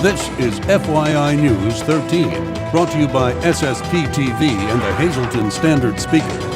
This is FYI News 13, brought to you by SSPTV and the Hazleton Standard Speaker.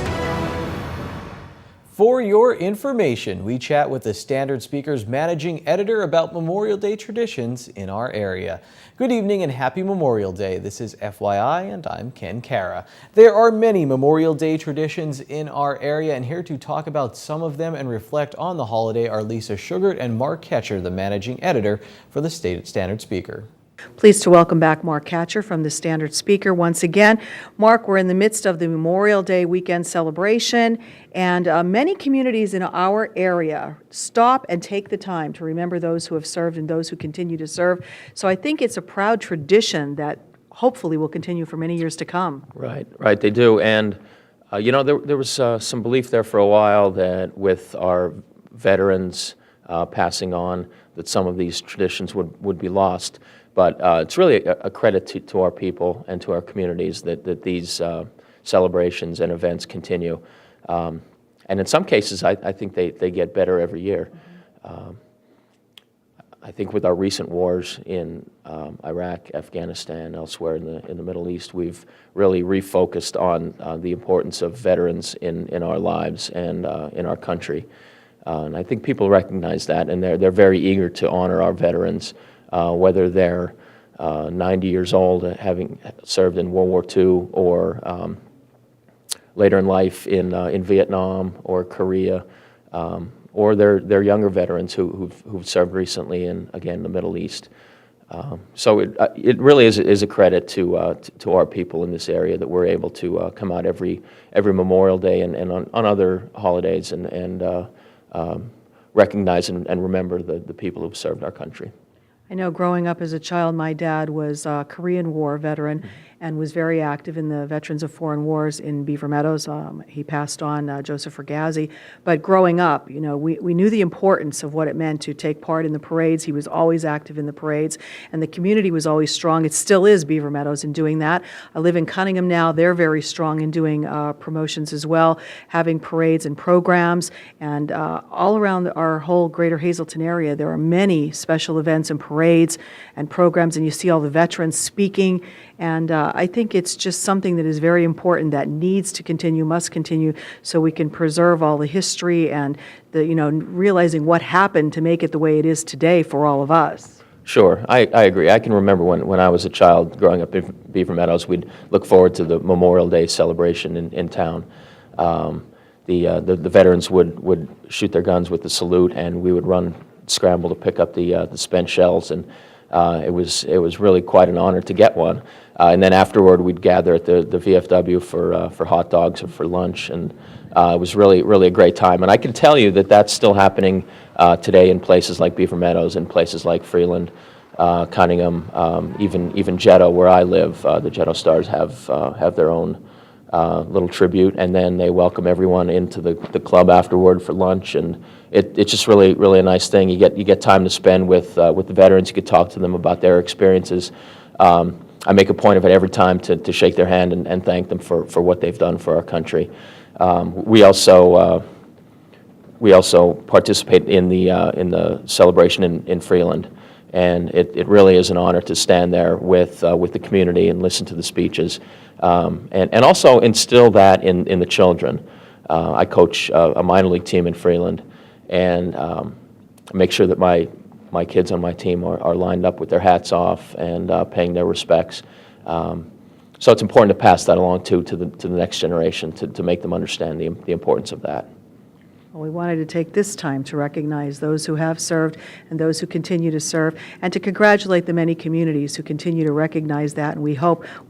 For your information, we chat with the Standard Speaker's managing editor about Memorial Day traditions in our area. Good evening and happy Memorial Day. This is FYI and I'm Ken Cara. There are many Memorial Day traditions in our area, and here to talk about some of them and reflect on the holiday are Lisa Sugart and Mark Ketcher, the managing editor for the Standard Speaker. Pleased to welcome back Mark Ketcher from the Standard Speaker once again. Mark, we're in the midst of the Memorial Day weekend celebration, and many communities in our area stop and take the time to remember those who have served and those who continue to serve. So I think it's a proud tradition that hopefully will continue for many years to come. Right, they do. And, you know, there was some belief there for a while that with our veterans passing on, that some of these traditions would be lost. But it's really a credit to our people and to our communities that these celebrations and events continue. And in some cases, I think they get better every year. I think with our recent wars in Iraq, Afghanistan, elsewhere in the Middle East, we've really refocused on the importance of veterans in our lives and in our country. And I think people recognize that, and they're very eager to honor our veterans. Whether they're 90 years old, having served in World War II, or later in life in Vietnam or Korea, or they're younger veterans who've served recently in, again, the Middle East. So it really is a credit to our people in this area that we're able to come out every Memorial Day and on other holidays and recognize and remember the people who've served our country. I know growing up as a child, my dad was a Korean War veteran and was very active in the Veterans of Foreign Wars in Beaver Meadows. He passed on, Joseph Fergazzi. But growing up, you know, we knew the importance of what it meant to take part in the parades. He was always active in the parades, and the community was always strong. It still is, Beaver Meadows, in doing that. I live in Cunningham now. They're very strong in doing promotions as well, having parades and programs. And all around our whole greater Hazleton area, there are many special events and parades and programs, and you see all the veterans speaking. And I think it's just something that is very important that needs to continue, must continue, so we can preserve all the history and the, you know, realizing what happened to make it the way it is today for all of us. Sure, I agree. I can remember when I was a child growing up in Beaver Meadows, we'd look forward to the Memorial Day celebration in town. The veterans would shoot their guns with the salute, and we would scramble to pick up the spent shells, and it was really quite an honor to get one. And then afterward, we'd gather at the VFW for hot dogs or for lunch, and it was really a great time. And I can tell you that that's still happening today in places like Beaver Meadows, in places like Freeland, Cunningham, even Jetto, where I live. The Jetto Stars have their own little tribute, and then they welcome everyone into the club afterward for lunch, and it's just really a nice thing. You get time to spend with the veterans. You could talk to them about their experiences. I make a point of it every time to shake their hand and thank them for what they've done for our country. We also participate in the celebration in Freeland, and it really is an honor to stand there with the community and listen to the speeches, and also instill that in the children. I coach a minor league team in Freeland, and make sure that my kids on my team are lined up with their hats off and paying their respects. So it's important to pass that along to the next generation to make them understand the importance of that. Well, we wanted to take this time to recognize those who have served and those who continue to serve, and to congratulate the many communities who continue to recognize that. And we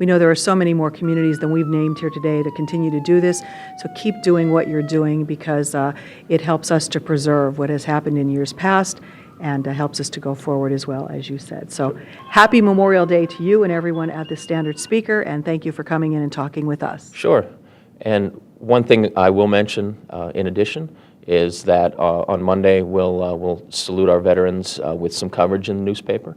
know there are so many more communities than we've named here today to continue to do this. So keep doing what you're doing, because it helps us to preserve what has happened in years past, and helps us to go forward as well, as you said. So happy Memorial Day to you and everyone at the Standard Speaker, and thank you for coming in and talking with us. Sure. And one thing I will mention in addition is that on Monday we'll salute our veterans with some coverage in the newspaper,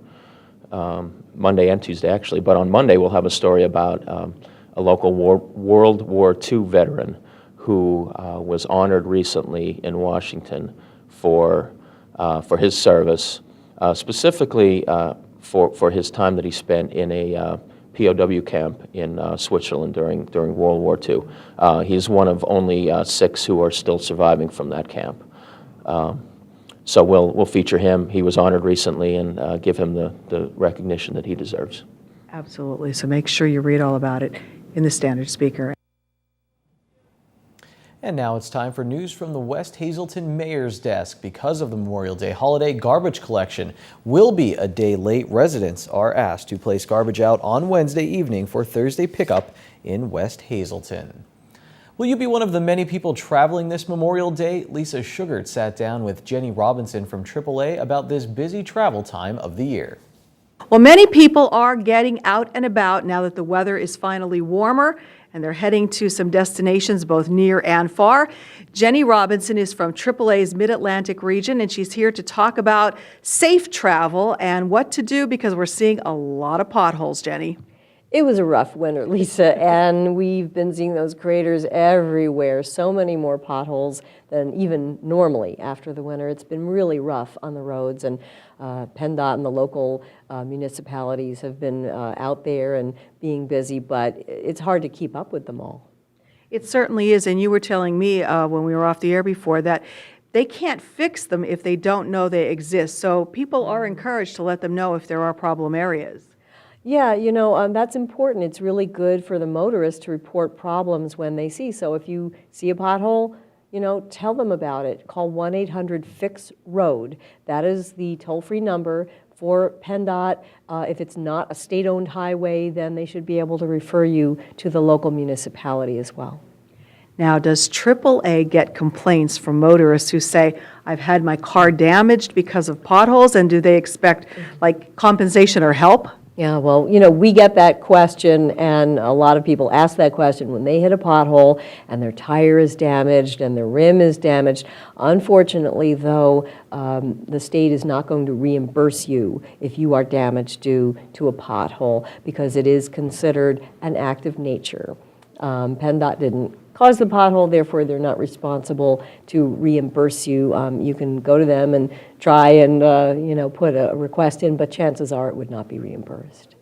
Monday and Tuesday actually, but on Monday we'll have a story about a local World War II veteran who was honored recently in Washington for his service. Specifically, for his time that he spent in a POW camp in Switzerland during World War II. He's one of only 6 who are still surviving from that camp. So we'll feature him. He was honored recently, and give him the recognition that he deserves. Absolutely. So make sure you read all about it in the Standard Speaker. And now it's time for news from the West Hazelton Mayor's desk. Because of the Memorial Day holiday, garbage collection will be a day late. Residents are asked to place garbage out on Wednesday evening for Thursday pickup in West Hazelton. Will you be one of the many people traveling this Memorial Day? Lisa Sugart sat down with Jenny Robinson from AAA about this busy travel time of the year. Well, many people are getting out and about now that the weather is finally warmer, and they're heading to some destinations both near and far. Jenny Robinson is from AAA's Mid-Atlantic region, and she's here to talk about safe travel and what to do because we're seeing a lot of potholes, Jenny. It was a rough winter, Lisa, and we've been seeing those craters everywhere. So many more potholes than even normally after the winter. It's been really rough on the roads, and PennDOT and the local municipalities have been out there and being busy, but it's hard to keep up with them all. It certainly is, and you were telling me when we were off the air before that they can't fix them if they don't know they exist. So people are encouraged to let them know if there are problem areas. Yeah, that's important. It's really good for the motorists to report problems when they see. So if you see a pothole, tell them about it. Call 1-800-FIX-ROAD. That is the toll-free number for PennDOT. If it's not a state-owned highway, then they should be able to refer you to the local municipality as well. Now, does AAA get complaints from motorists who say, I've had my car damaged because of potholes, and do they expect compensation or help? Yeah, well, we get that question, and a lot of people ask that question when they hit a pothole and their tire is damaged and their rim is damaged. Unfortunately, though, the state is not going to reimburse you if you are damaged due to a pothole because it is considered an act of nature. PennDOT didn't cause the pothole, therefore they're not responsible to reimburse you. You can go to them and try and put a request in, but chances are it would not be reimbursed.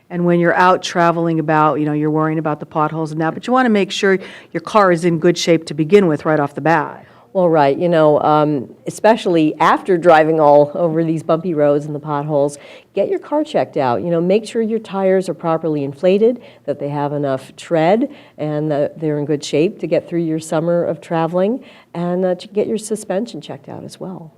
And when you're out traveling about, you're worrying about the potholes and that, but you want to make sure your car is in good shape to begin with right off the bat. Well, right, especially after driving all over these bumpy roads and the potholes, get your car checked out. Make sure your tires are properly inflated, that they have enough tread, and that they're in good shape to get through your summer of traveling, and to get your suspension checked out as well.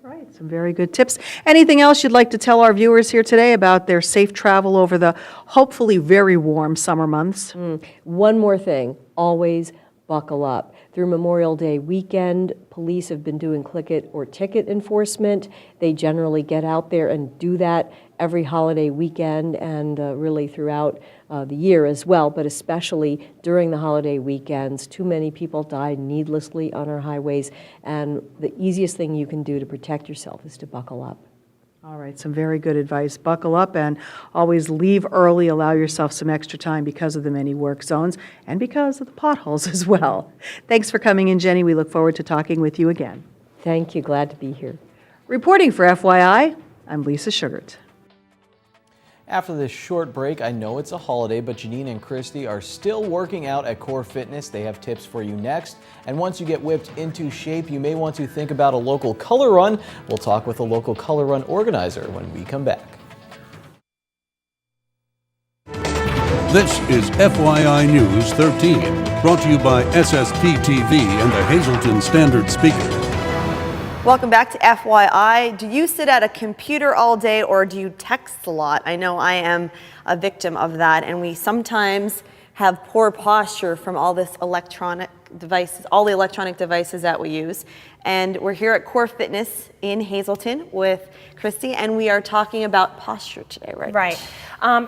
Right, some very good tips. Anything else you'd like to tell our viewers here today about their safe travel over the hopefully very warm summer months? One more thing, always buckle up. Through Memorial Day weekend, police have been doing click it or ticket enforcement. They generally get out there and do that every holiday weekend and really throughout the year as well, but especially during the holiday weekends. Too many people die needlessly on our highways, and the easiest thing you can do to protect yourself is to buckle up. All right, some very good advice. Buckle up and always leave early. Allow yourself some extra time because of the many work zones and because of the potholes as well. Thanks for coming in, Jenny. We look forward to talking with you again. Thank you. Glad to be here. Reporting for FYI, I'm Lisa Sugart. After this short break, I know it's a holiday, but Janine and Christy are still working out at Core Fitness. They have tips for you next. And once you get whipped into shape, you may want to think about a local color run. We'll talk with a local color run organizer when we come back. This is FYI News 13, brought to you by SSPTV and the Hazelton Standard Speaker. Welcome back to FYI. Do you sit at a computer all day or do you text a lot? I know I am a victim of that, and we sometimes have poor posture from all this electronic devices, all the electronic devices that we use. And we're here at Core Fitness in Hazelton with Christy, and we are talking about posture today, right? Right.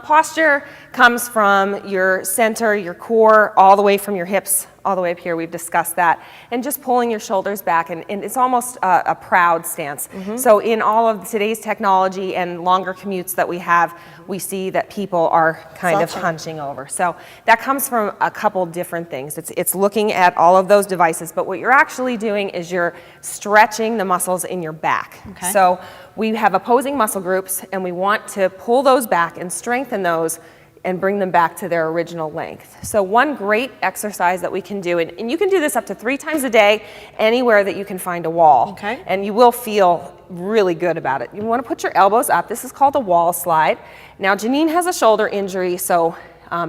Posture comes from your center, your core, all the way from your hips all the way up here. We've discussed that. And just pulling your shoulders back, and it's almost a proud stance. So in all of today's technology and longer commutes that we have, we see that people are kind of hunching over. So that comes from a couple different things. It's looking at all of those devices, but what you're actually doing is you're stretching the muscles in your back. Okay. So we have opposing muscle groups, and we want to pull those back and strengthen those and bring them back to their original length. So one great exercise that we can do, and you can do this up to 3 times a day, anywhere that you can find a wall. Okay. And you will feel really good about it. You want to put your elbows up. This is called a wall slide. Now Janine has a shoulder injury, so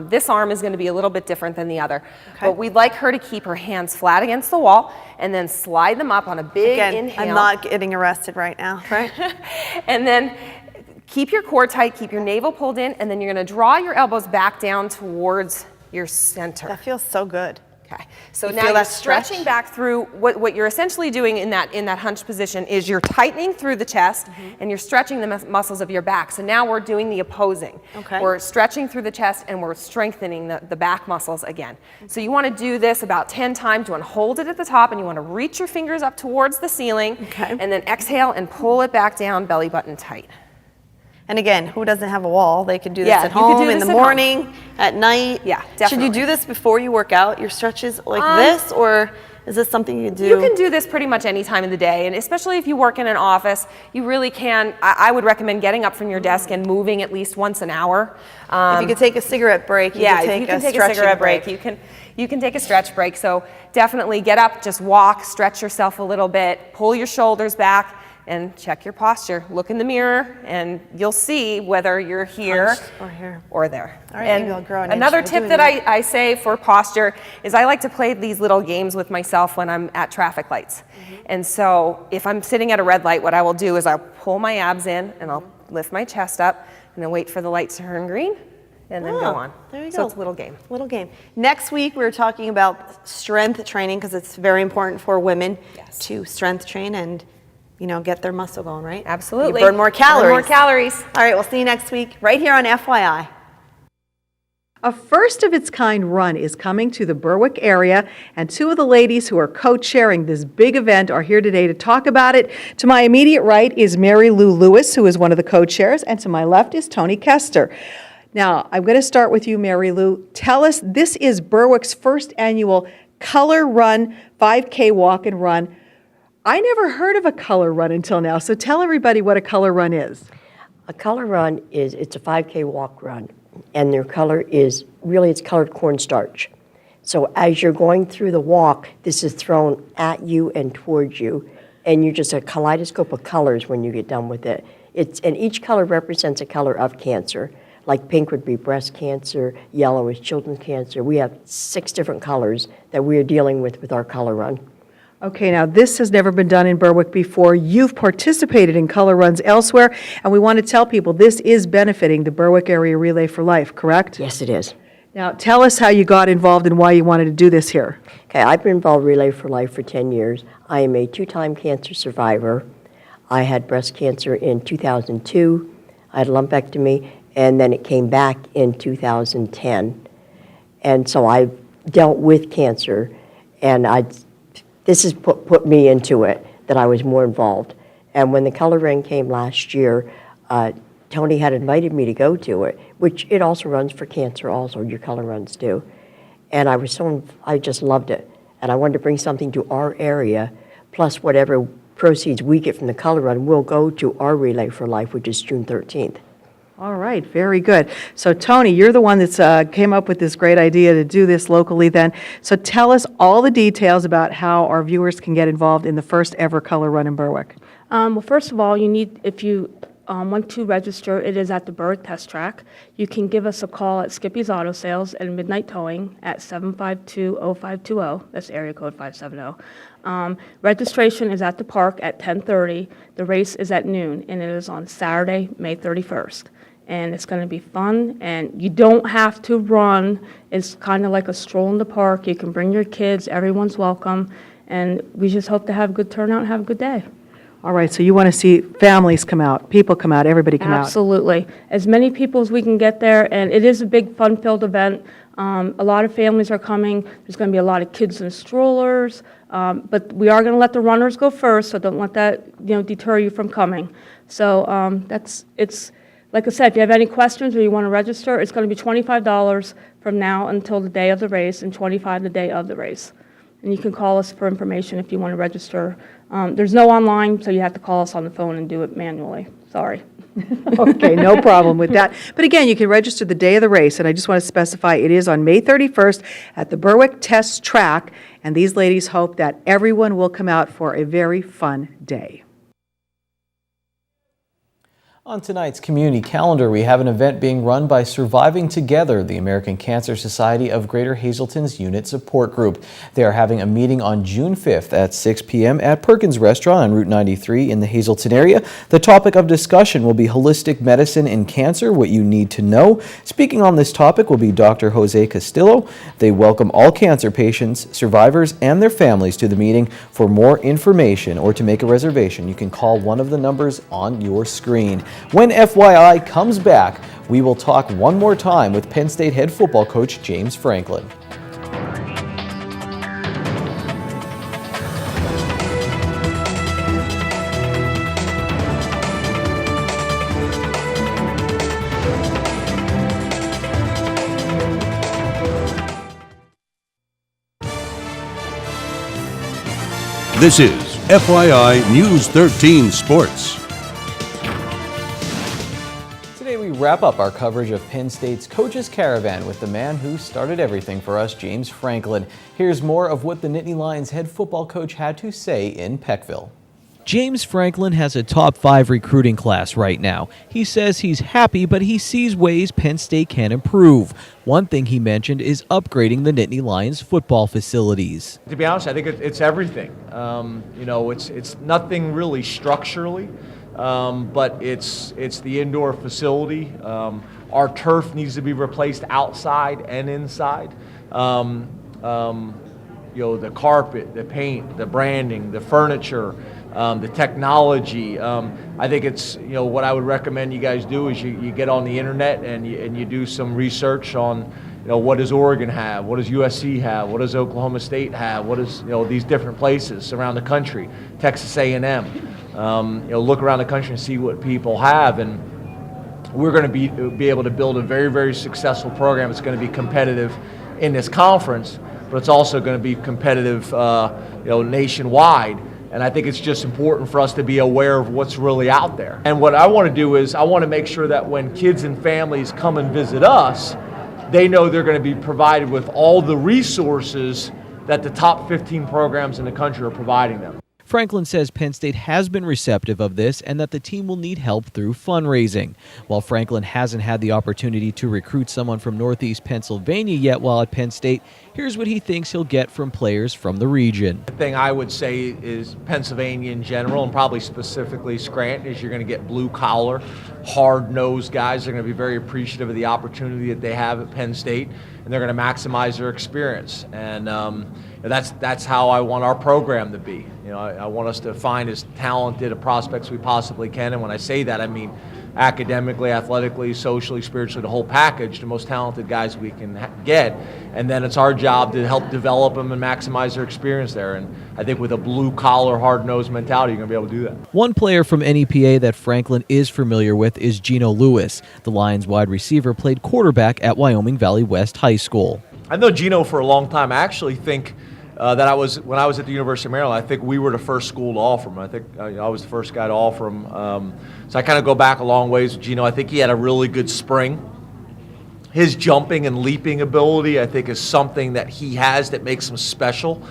this arm is going to be a little bit different than the other. Okay. But we'd like her to keep her hands flat against the wall and then slide them up on a big Again, inhale. I'm not getting arrested right now, right? And then keep your core tight, keep your navel pulled in, and then you're going to draw your elbows back down towards your center. That feels so good. Okay, so You now feel you're that stretch? stretching back through, what you're essentially doing in that hunch position is you're tightening through the chest and you're stretching the muscles of your back. So now we're doing the opposing. Okay. We're stretching through the chest and we're strengthening the back muscles again. So you want to do this about 10 times. You want to hold it at the top and you want to reach your fingers up towards the ceiling. Okay. And then exhale and pull it back down, belly button tight. And again, who doesn't have a wall? They could do this Yeah, at you could do home, in the this at home. morning, at night. Yeah, Should definitely. you do this before you work out, your stretches like this, or is this something you do? You can do this pretty much any time of the day, and especially if you work in an office, you really can. I would recommend getting up from your desk and moving at least once an hour. If you could take a cigarette break, you Yeah, could if take you can a take a stretching cigarette break, you can take a stretch break. So definitely get up, just walk, stretch yourself a little bit, pull your shoulders back, and check your posture. Look in the mirror, and you'll see whether you're here or there. All right, and maybe I'll grow an inch another by tip doing that that. I say for posture is I like to play these little games with myself when I'm at traffic lights. And so if I'm sitting at a red light, what I will do is I'll pull my abs in and I'll lift my chest up and then wait for the light to turn green and then go on. There you So go. it's a little game. Little game. Next week, we're talking about strength training because it's very important for women to strength train and get their muscle going, right? Absolutely. You burn more calories. Burn more calories. All right, we'll see you next week right here on FYI. A first-of-its-kind run is coming to the Berwick area, and 2 of the ladies who are co-chairing this big event are here today to talk about it. To my immediate right is Mary Lou Lewis, who is one of the co-chairs, and to my left is Tony Kester. Now, I'm going to start with you, Mary Lou. Tell us, this is Berwick's first annual Color Run 5K Walk and Run. I never heard of a color run until now, so tell everybody what a color run is. A color run it's a 5K walk run, and their color is, really it's colored cornstarch. So as you're going through the walk, this is thrown at you and towards you, and you're just a kaleidoscope of colors when you get done with it. And each color represents a color of cancer. Like pink would be breast cancer, yellow is children's cancer. We have 6 different colors that we are dealing with our color run. Okay, now this has never been done in Berwick before. You've participated in color runs elsewhere, and we want to tell people this is benefiting the Berwick Area Relay for Life, correct? Yes, it is. Now, tell us how you got involved and why you wanted to do this here. Okay, I've been involved with Relay for Life for 10 years. I am a 2-time cancer survivor. I had breast cancer in 2002. I had a lumpectomy, and then it came back in 2010. And so I dealt with cancer, and this has put me into it, that I was more involved. And when the color run came last year, Tony had invited me to go to it, which it also runs for cancer also, your color runs do. And I just loved it. And I wanted to bring something to our area, plus whatever proceeds we get from the color run will go to our Relay for Life, which is June 13th. All right, very good. So Tony, you're the one that's came up with this great idea to do this locally then. So tell us all the details about how our viewers can get involved in the first ever color run in Berwick. Well, first of all, if you want to register, it is at the Berwick Test Track. You can give us a call at Skippy's Auto Sales and Midnight Towing at 752-0520. That's area code 570. Registration is at the park at 10:30. The race is at noon, and it is on Saturday, May 31st. And it's going to be fun, and you don't have to run. It's kind of like a stroll in the park. You can bring your kids. Everyone's welcome, and we just hope to have a good turnout and have a good day. All right, so you want to see families come out, people come out, everybody come out. Absolutely. As many people as we can get there, and it is a big fun-filled event. A lot of families are coming. There's going to be a lot of kids in strollers, but we are going to let the runners go first, so don't let that deter you from coming. So it's like I said, if you have any questions or you want to register, it's going to be $25 from now until the day of the race, and $25 the day of the race. And you can call us for information if you want to register. There's no online, so you have to call us on the phone and do it manually. Sorry. Okay, no problem with that. But again, you can register the day of the race, and I just want to specify it is on May 31st at the Berwick Test Track, and these ladies hope that everyone will come out for a very fun day. On tonight's community calendar, we have an event being run by Surviving Together, the American Cancer Society of Greater Hazelton's unit support group. They are having a meeting on June 5th at 6 p.m. at Perkins Restaurant on Route 93 in the Hazelton area. The topic of discussion will be holistic medicine and cancer, what you need to know. Speaking on this topic will be Dr. Jose Castillo. They welcome all cancer patients, survivors, and their families to the meeting. For more information or to make a reservation, you can call one of the numbers on your screen. When FYI comes back, we will talk one more time with Penn State head football coach James Franklin. This is FYI News 13 Sports. Today we wrap up our coverage of Penn State's Coaches Caravan with the man who started everything for us, James Franklin. Here's more of what the Nittany Lions head football coach had to say in Peckville. James Franklin has a top 5 recruiting class right now. He says he's happy, but he sees ways Penn State can improve. One thing he mentioned is upgrading the Nittany Lions football facilities. To be honest, I think it's everything. It's nothing really structurally, but it's the indoor facility. Our turf needs to be replaced outside and inside. The carpet, the paint, the branding, the furniture. The technology. I think it's, what I would recommend you guys do is you get on the internet and you do some research on, what does Oregon have? What does USC have? What does Oklahoma State have? What does, these different places around the country, Texas A&M. Look around the country and see what people have, and we're going to be able to build a very, very successful program. It's going to be competitive in this conference, but it's also going to be competitive, nationwide. And I think it's just important for us to be aware of what's really out there. And what I want to do is I want to make sure that when kids and families come and visit us, they know they're going to be provided with all the resources that the top 15 programs in the country are providing them. Franklin says Penn State has been receptive of this and that the team will need help through fundraising. While Franklin hasn't had the opportunity to recruit someone from Northeast Pennsylvania yet while at Penn State, here's what he thinks he'll get from players from the region. The thing I would say is Pennsylvania in general, and probably specifically Scranton, is you're going to get blue-collar, hard-nosed guys. They're going to be very appreciative of the opportunity that they have at Penn State, and they're going to maximize their experience. And that's how I want our program to be. I want us to find as talented a prospects we possibly can, and when I say that, I mean academically, athletically, socially, spiritually, the whole package, the most talented guys we can get, and then it's our job to help develop them and maximize their experience there. And I think with a blue-collar, hard-nosed mentality, you're going to be able to do that. One player from NEPA that Franklin is familiar with is Geno Lewis. The Lions wide receiver played quarterback at Wyoming Valley West High School. I've known Geno for a long time. I actually think that when I was at the University of Maryland, I think we were the first school to offer him. I think I was the first guy to offer him. So I kind of go back a long ways with Geno. I think he had a really good spring. His jumping and leaping ability, I think, is something that he has that makes him special.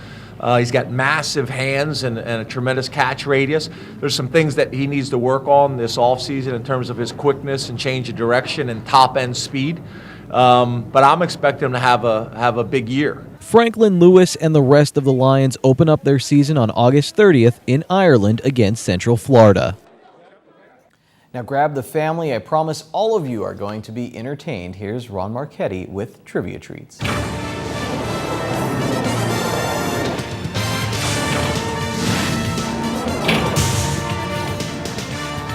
He's got massive hands and a tremendous catch radius. There's some things that he needs to work on this offseason in terms of his quickness and change of direction and top-end speed. But I'm expecting him to have a big year. Franklin, Lewis, and the rest of the Lions open up their season on August 30th in Ireland against Central Florida. Now grab the family. I promise all of you are going to be entertained. Here's Ron Marchetti with Trivia Treats.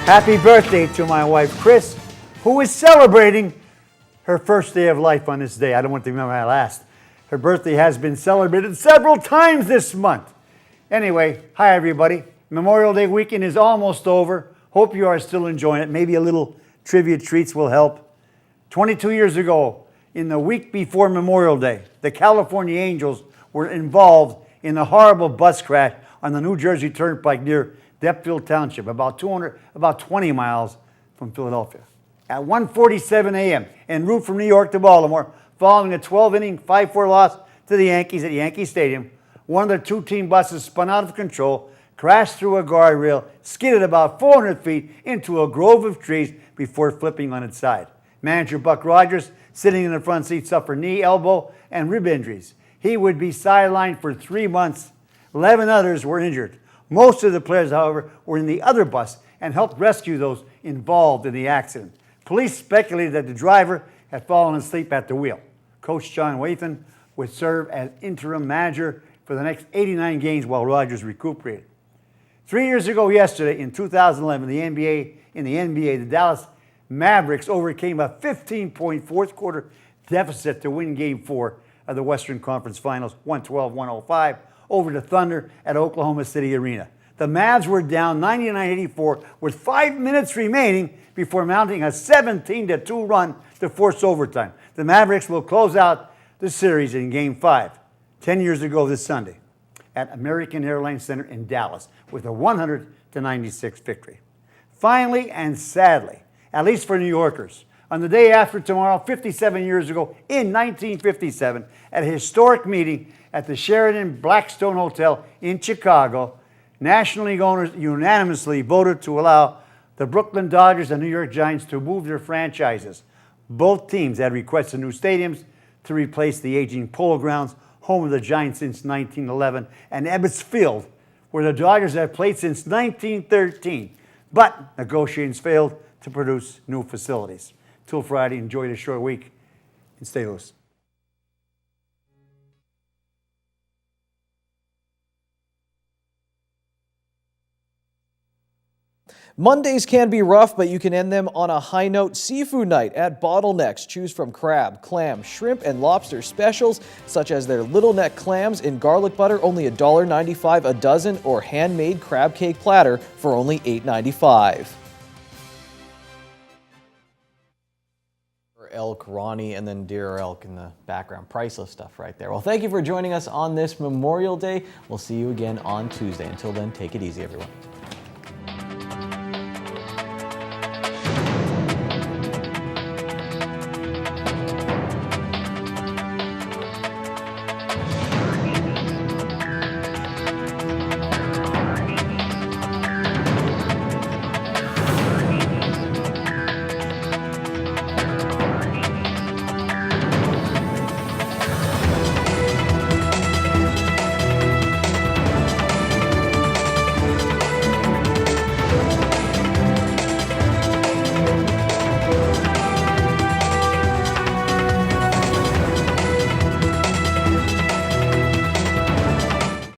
Happy birthday to my wife, Chris, who is celebrating her first day of life on this day. I don't want to remember my last. Her birthday has been celebrated several times this month. Anyway, hi everybody. Memorial Day weekend is almost over. Hope you are still enjoying it. Maybe a little trivia treats will help. 22 years ago, in the week before Memorial Day, the California Angels were involved in a horrible bus crash on the New Jersey Turnpike near Deptford Township, about 20 miles from Philadelphia. At 1:47 a.m. en route from New York to Baltimore, following a 12-inning 5-4 loss to the Yankees at Yankee Stadium, one of the two-team buses spun out of control, crashed through a guardrail, skidded about 400 feet into a grove of trees before flipping on its side. Manager Buck Rogers, sitting in the front seat, suffered knee, elbow, and rib injuries. He would be sidelined for 3 months. 11 others were injured. Most of the players, however, were in the other bus and helped rescue those involved in the accident. Police speculated that the driver had fallen asleep at the wheel. Coach John Wathan would serve as interim manager for the next 89 games while Rogers recuperated. 3 years ago yesterday, in 2011, in the NBA, the Dallas Mavericks overcame a 15-point fourth quarter deficit to win Game 4 of the Western Conference Finals, 112-105, over the Thunder at Oklahoma City Arena. The Mavs were down 99-84 with 5 minutes remaining before mounting a 17-2 run to force overtime. The Mavericks will close out the series in Game 5, 10 years ago this Sunday, at American Airlines Center in Dallas with a 100-96 victory. Finally and sadly, at least for New Yorkers, on the day after tomorrow, 57 years ago, in 1957, at a historic meeting at the Sheraton Blackstone Hotel in Chicago, National League owners unanimously voted to allow the Brooklyn Dodgers and New York Giants to move their franchises. Both teams had requested new stadiums to replace the aging Polo Grounds, home of the Giants since 1911, and Ebbets Field, where the Dodgers have played since 1913. But negotiations failed to produce new facilities. Till Friday, enjoy the short week and stay loose. Mondays can be rough, but you can end them on a high note. Seafood night at Bottlenecks. Choose from crab, clam, shrimp, and lobster specials, such as their little neck clams in garlic butter, only $1.95 a dozen, or handmade crab cake platter for only $8.95. Elk, Ronnie, and then deer elk in the background. Priceless stuff right there. Well, thank you for joining us on this Memorial Day. We'll see you again on Tuesday. Until then, take it easy, everyone.